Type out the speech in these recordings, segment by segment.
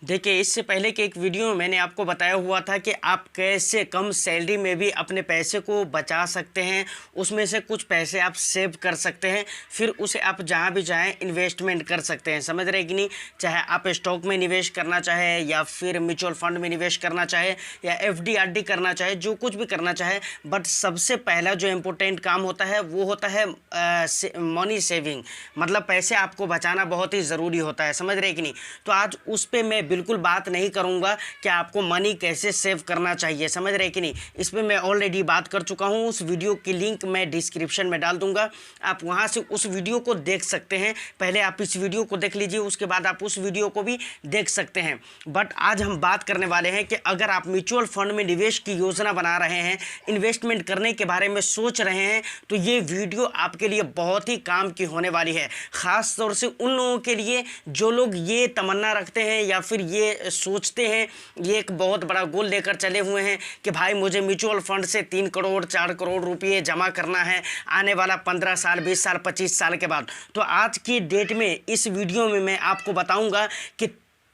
देखिए, इससे पहले के एक वीडियो में मैंने आपको बताया हुआ था कि आप कैसे कम सैलरी में भी अपने पैसे को बचा सकते हैं, उसमें से कुछ पैसे आप सेव कर सकते हैं, फिर उसे आप जहां भी चाहें इन्वेस्टमेंट कर सकते हैं। समझ रहे कि नहीं? चाहे आप स्टॉक में निवेश करना चाहे या फिर म्यूचुअल फंड में निवेश करना चाहे या एफडी आरडी करना चाहे, जो कुछ भी करना चाहे, बट सबसे पहला जो इम्पोर्टेंट काम होता है वो होता है मनी सेविंग। मतलब पैसे आपको बचाना बहुत ही ज़रूरी होता है। समझ रहे कि नहीं? तो आज उस पर मैं बिल्कुल बात नहीं करूंगा कि आपको मनी कैसे सेव करना चाहिए। समझ रहे कि नहीं? इस पर मैं ऑलरेडी बात कर चुका हूं। उस वीडियो की लिंक मैं डिस्क्रिप्शन में डाल दूंगा, आप वहां से उस वीडियो को देख सकते हैं। पहले आप इस वीडियो को देख लीजिए, उसके बाद आप उस वीडियो को भी देख सकते हैं। बट आज हम बात करने वाले हैं कि अगर आप म्यूचुअल फंड में निवेश की योजना बना रहे हैं, इन्वेस्टमेंट करने के बारे में सोच रहे हैं, तो ये वीडियो आपके लिए बहुत ही काम की होने वाली है। ख़ास तौर से उन लोगों के लिए जो लोग ये तमन्ना रखते हैं या फिर ये सोचते हैं, ये एक बहुत बड़ा गोल लेकर चले हुए हैं कि भाई मुझे म्यूचुअल फंड से 3 करोड़ 4 करोड़ रुपये जमा करना है आने वाला 15 साल 20 साल 25 साल के बाद। तो आज की डेट में इस वीडियो में मैं आपको बताऊंगा कि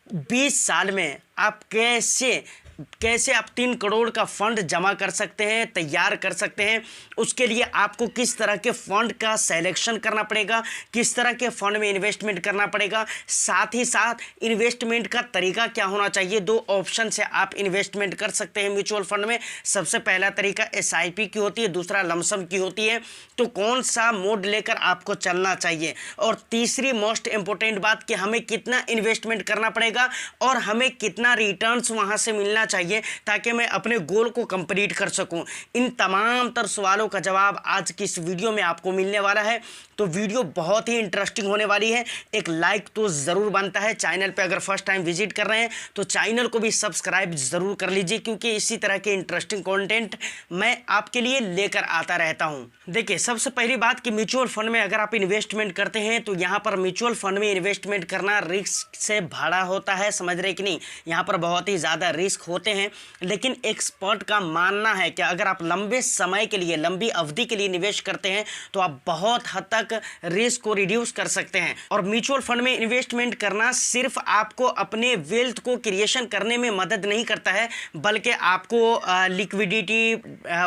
20 साल में आप कैसे आप 3 करोड़ का फंड जमा कर सकते हैं, तैयार कर सकते हैं। उसके लिए आपको किस तरह के फंड का सिलेक्शन करना पड़ेगा, किस तरह के फंड में इन्वेस्टमेंट करना पड़ेगा, साथ ही साथ इन्वेस्टमेंट का तरीका क्या होना चाहिए। 2 ऑप्शन से आप इन्वेस्टमेंट कर सकते हैं म्यूचुअल फंड में। सबसे पहला तरीका एसआईपी की होती है, दूसरा लमसम की होती है। तो कौन सा मोड लेकर आपको चलना चाहिए। और तीसरी मोस्ट इंपॉर्टेंट बात कि हमें कितना इन्वेस्टमेंट करना पड़ेगा और हमें कितना रिटर्न्स वहां से मिलना चाहिए ताकि मैं अपने गोल को कंप्लीट कर सकूं। इन तमाम तर सवालों का जवाब आज की इस वीडियो में आपको मिलने वाला है। तो वीडियो बहुत ही इंटरेस्टिंग होने वाली है। एक लाइक तो ज़रूर बनता है। चैनल पे अगर फर्स्ट टाइम विजिट कर रहे हैं तो चैनल को भी सब्सक्राइब ज़रूर कर लीजिए, क्योंकि इसी तरह के इंटरेस्टिंग कंटेंट मैं आपके लिए लेकर आता रहता हूं। देखिए, सबसे पहली बात कि म्यूचुअल फंड में अगर आप इन्वेस्टमेंट करते हैं तो यहाँ पर म्यूचुअल फंड में इन्वेस्टमेंट करना रिस्क से भरा होता है। समझ रहे कि नहीं? यहाँ पर बहुत ही ज़्यादा रिस्क होते हैं, लेकिन एक्सपर्ट का मानना है कि अगर आप लंबे समय के लिए, लंबी अवधि के लिए निवेश करते हैं तो आप बहुत हद तक रिस्क को रिड्यूस कर सकते हैं। और म्यूचुअल फंड में इन्वेस्टमेंट करना सिर्फ आपको अपने वेल्थ को क्रिएशन करने में मदद नहीं करता है, बल्कि आपको लिक्विडिटी,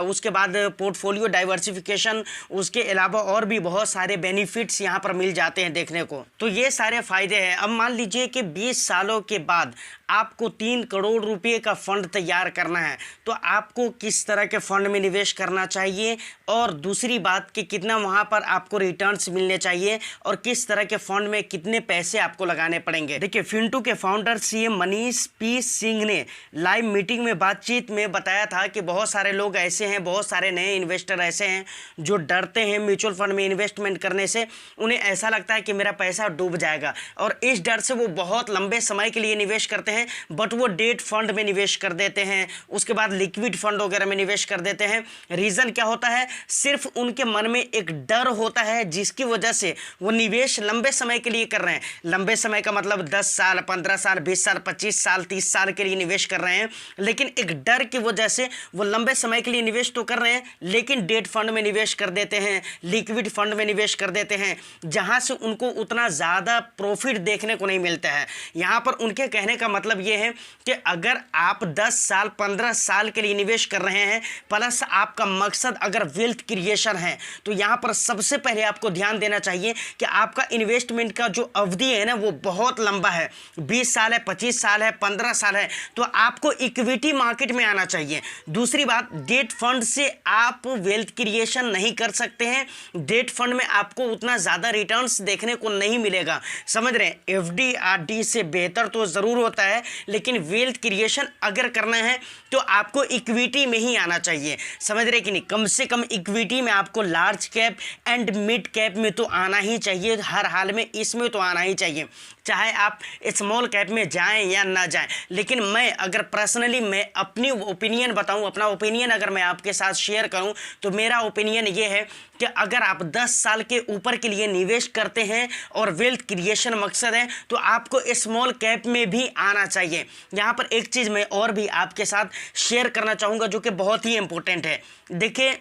उसके बाद पोर्टफोलियो डाइवर्सिफिकेशन, उसके अलावा और भी बहुत सारे बेनिफिट्स यहाँ पर मिल जाते हैं देखने को। तो ये सारे फायदे हैं। अब मान लीजिए कि 20 सालों के बाद आपको 3 करोड़ रुपए का फंड तैयार करना है, तो आपको किस तरह के फंड में निवेश करना चाहिए और दूसरी बात कि कितना वहां पर आपको रिटर्न्स मिलने चाहिए और किस तरह के फंड में कितने पैसे आपको लगाने पड़ेंगे। देखिए, फिंटू के founder CM Manish P Singh ने लाइव मीटिंग में बातचीत में बताया था कि बहुत सारे लोग ऐसे हैं, बहुत सारे नए इन्वेस्टर ऐसे हैं जो डरते हैं म्यूचुअल फंड में इन्वेस्टमेंट करने से। उन्हें ऐसा लगता है कि मेरा पैसा डूब जाएगा और इस डर से वो बहुत लंबे समय के लिए निवेश करते हैं, बट वो डेट फंड में निवेश कर देते हैं, उसके बाद लिक्विड फंड वगैरह में निवेश कर देते हैं। रीजन क्या होता है? सिर्फ उनके मन में एक डर होता है जिसकी वजह से वो निवेश लंबे समय के लिए कर रहे हैं। लंबे समय का मतलब 10 साल 15 साल 20 साल 25 साल 30 साल के लिए निवेश कर रहे हैं, लेकिन एक डर की वजह से वो लंबे समय के लिए निवेश तो कर रहे हैं लेकिन डेट फंड में निवेश कर देते हैं, लिक्विड फंड में निवेश कर देते हैं, जहां से उनको उतना ज़्यादा प्रॉफिट देखने को नहीं मिलता है। यहाँ पर उनके कहने का मतलब ये है कि अगर आप 10 साल 15 साल के लिए निवेश कर रहे हैं, प्लस आपका मकसद अगर वेल्थ क्रिएशन है, तो यहाँ पर सबसे पहले आपको ध्यान देना चाहिए कि आपका इन्वेस्टमेंट का जो अवधि है ना वो बहुत लंबा है। 20 साल है, 25 साल है, 15 साल है, तो आपको इक्विटी मार्केट में आना चाहिए। दूसरी बात, डेट फंड से आप वेल्थ क्रिएशन नहीं कर सकते हैं। डेट फंड में आपको उतना ज़्यादा रिटर्न्स देखने को नहीं मिलेगा। समझ रहे हैं? एफडी आरडी से बेहतर तो ज़रूर होता है, लेकिन वेल्थ क्रिएशन अगर करना है तो आपको इक्विटी में ही आना चाहिए। समझ रहे कि नहीं? कम से कम इक्विटी में आपको large cap and mid cap में तो आना ही चाहिए। हर हाल में इसमें तो आना ही चाहिए, चाहे आप स्मॉल कैप में जाएं या ना जाएं। लेकिन मैं अगर पर्सनली मैं अपनी ओपिनियन बताऊं, अपना ओपिनियन अगर मैं आपके साथ शेयर करूं, तो मेरा ओपिनियन ये है कि अगर आप 10 साल के ऊपर के लिए निवेश करते हैं और वेल्थ क्रिएशन मकसद है, तो आपको स्मॉल कैप में भी आना चाहिए। यहाँ पर एक चीज़ मैं और भी आपके साथ शेयर करना चाहूँगा जो कि बहुत ही इंपॉर्टेंट है। देखिए,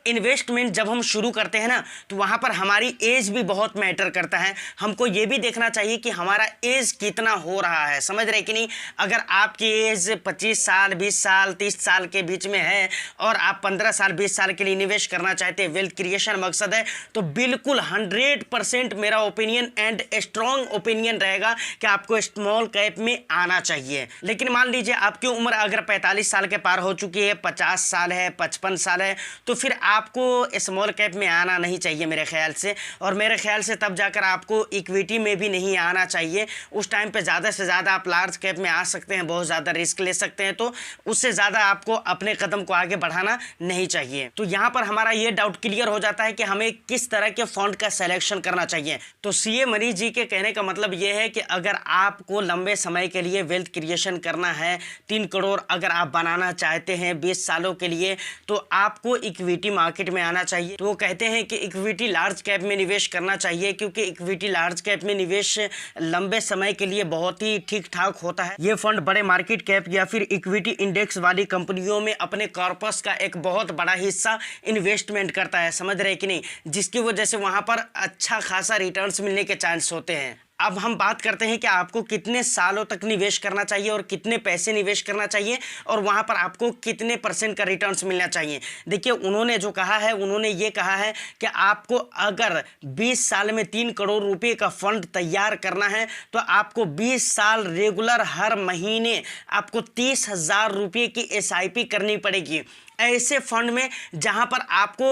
इन्वेस्टमेंट जब हम शुरू करते हैं ना, तो वहाँ पर हमारी एज भी बहुत मैटर करता है। हमको ये भी देखना चाहिए कि हमारा एज कितना हो रहा है, समझ रहे कि नहीं। अगर आपकी एज 25 साल 20 साल 30 साल के बीच में है और आप 15 साल 20 साल के लिए इन्वेस्ट करना चाहते हैं, वेल्थ क्रिएशन मकसद है, तो बिल्कुल 100% मेरा ओपिनियन एंड स्ट्रॉन्ग ओपिनियन रहेगा कि आपको स्मॉल कैप में आना चाहिए। लेकिन मान लीजिए आपकी उम्र अगर 45 साल के पार हो चुकी है, 50 साल है, 55 साल है, तो फिर आपको स्मॉल कैप में आना नहीं चाहिए मेरे ख्याल से। और मेरे ख्याल से तब जाकर आपको इक्विटी में भी नहीं आना चाहिए। उस टाइम पे ज़्यादा से ज़्यादा आप लार्ज कैप में आ सकते हैं, बहुत ज़्यादा रिस्क ले सकते हैं, तो उससे ज़्यादा आपको अपने कदम को आगे बढ़ाना नहीं चाहिए। तो यहाँ पर हमारा ये डाउट क्लियर हो जाता है कि हमें किस तरह के फंड का सिलेक्शन करना चाहिए। तो सीए मनी जी के कहने का मतलब ये है कि अगर आपको लंबे समय के लिए वेल्थ क्रिएशन करना है, 3 करोड़ अगर आप बनाना चाहते हैं 20 सालों के लिए, तो आपको इक्विटी मार्केट में आना चाहिए। तो वो कहते हैं कि इक्विटी लार्ज कैप में निवेश करना चाहिए, क्योंकि इक्विटी लार्ज कैप में निवेश लंबे समय के लिए बहुत ही ठीक ठाक होता है। ये फंड बड़े मार्केट कैप या फिर इक्विटी इंडेक्स वाली कंपनियों में अपने कॉर्पस का एक बहुत बड़ा हिस्सा इन्वेस्टमेंट करता है, समझ रहे कि नहीं, जिसकी वजह से वहां पर अच्छा खासा रिटर्न्स मिलने के चांस होते हैं। अब हम बात करते हैं कि आपको कितने सालों तक निवेश करना चाहिए और कितने पैसे निवेश करना चाहिए और वहां पर आपको कितने % का रिटर्न्स मिलना चाहिए। देखिए उन्होंने जो कहा है, उन्होंने ये कहा है कि आपको अगर 20 साल में 3 करोड़ रुपए का फंड तैयार करना है, तो आपको 20 साल रेगुलर हर महीने आपको 30,000 रुपये की SIP करनी पड़ेगी। ऐसे फंड में जहां पर आपको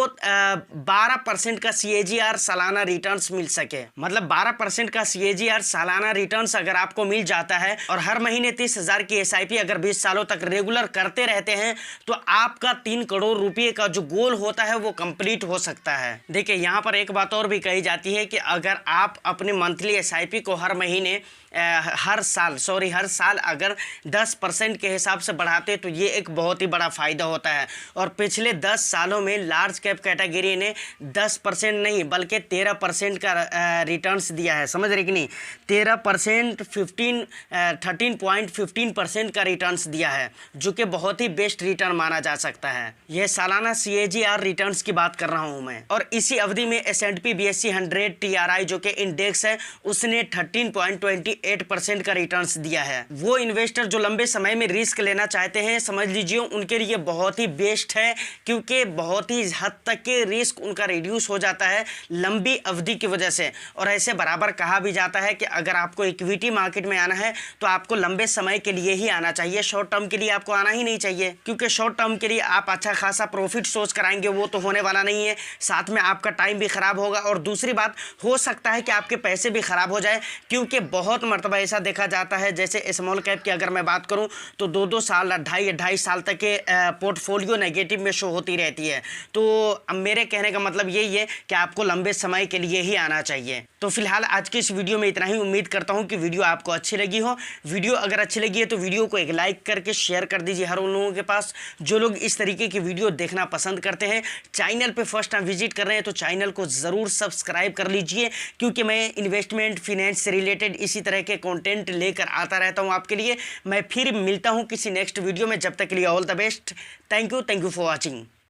12% का CAGR सालाना रिटर्न्स मिल सके, मतलब 12% का CAGR सालाना रिटर्न्स अगर आपको मिल जाता है और हर महीने 30,000 की SIP अगर 20 सालों तक रेगुलर करते रहते हैं, तो आपका 3 करोड़ रुपए का जो गोल होता है वो कंप्लीट हो सकता है। देखिए यहाँ पर एक बात और भी कही जाती है कि अगर आप अपनी मंथली SIP को हर साल अगर 10% के हिसाब से बढ़ाते, तो ये एक बहुत ही बड़ा फायदा होता है। और पिछले 10 सालों में लार्ज कैप कैटेगरी ने 10% नहीं बल्कि 13% का रिटर्न्स दिया है, समझ रहे कि नहीं, 13% 13.15% का रिटर्न्स दिया है, जो कि बहुत ही बेस्ट रिटर्न माना जा सकता है। यह सालाना CAGR रिटर्न्स की बात कर रहा हूं मैं। और इसी अवधि में S&P BSE 100 TRI जो कि इंडेक्स है, उसने 13.28% का रिटर्न्स दिया है। वो इन्वेस्टर जो लंबे समय में रिस्क लेना चाहते हैं, समझ लीजिए उनके लिए बहुत ही बेस्ट है, क्योंकि बहुत ही हद तक के रिस्क उनका रिड्यूस हो जाता है लंबी अवधि की वजह से। और ऐसे बराबर कहा भी जाता है कि अगर आपको इक्विटी मार्केट में आना है, तो आपको लंबे समय के लिए ही आना चाहिए, शॉर्ट टर्म के लिए आपको आना ही नहीं चाहिए, क्योंकि शॉर्ट टर्म के लिए आप अच्छा खासा प्रॉफिट सोच कराएंगे, वो तो होने वाला नहीं है, साथ में आपका टाइम भी खराब होगा। और दूसरी बात, हो सकता है कि आपके पैसे भी खराब हो जाए, क्योंकि बहुत मरतबा ऐसा देखा जाता है, जैसे स्मॉल कैप की अगर मैं बात करूं, तो 2-2 साल 2.5 साल तक के पोर्टफोलियो नेगेटिव में शो होती रहती है। तो अब मेरे कहने का मतलब यही है कि आपको लंबे समय के लिए ही आना चाहिए। तो फिलहाल आज की इस वीडियो में इतना ही। उम्मीद करता हूं कि वीडियो आपको अच्छी लगी हो। वीडियो अगर अच्छी लगी है तो वीडियो को एक लाइक करके शेयर कर दीजिए हर उन लोगों के पास जो लोग इस तरीके की वीडियो देखना पसंद करते हैं। चैनल पे फर्स्ट टाइम विजिट कर रहे हैं तो चैनल को ज़रूर सब्सक्राइब कर लीजिए, क्योंकि मैं इन्वेस्टमेंट फिनेंस से रिलेटेड इसी तरह के कंटेंट लेकर आता रहता हूं आपके लिए। मैं फिर मिलता हूं किसी नेक्स्ट वीडियो में, जब तक के लिए all the best. Thank you for watching.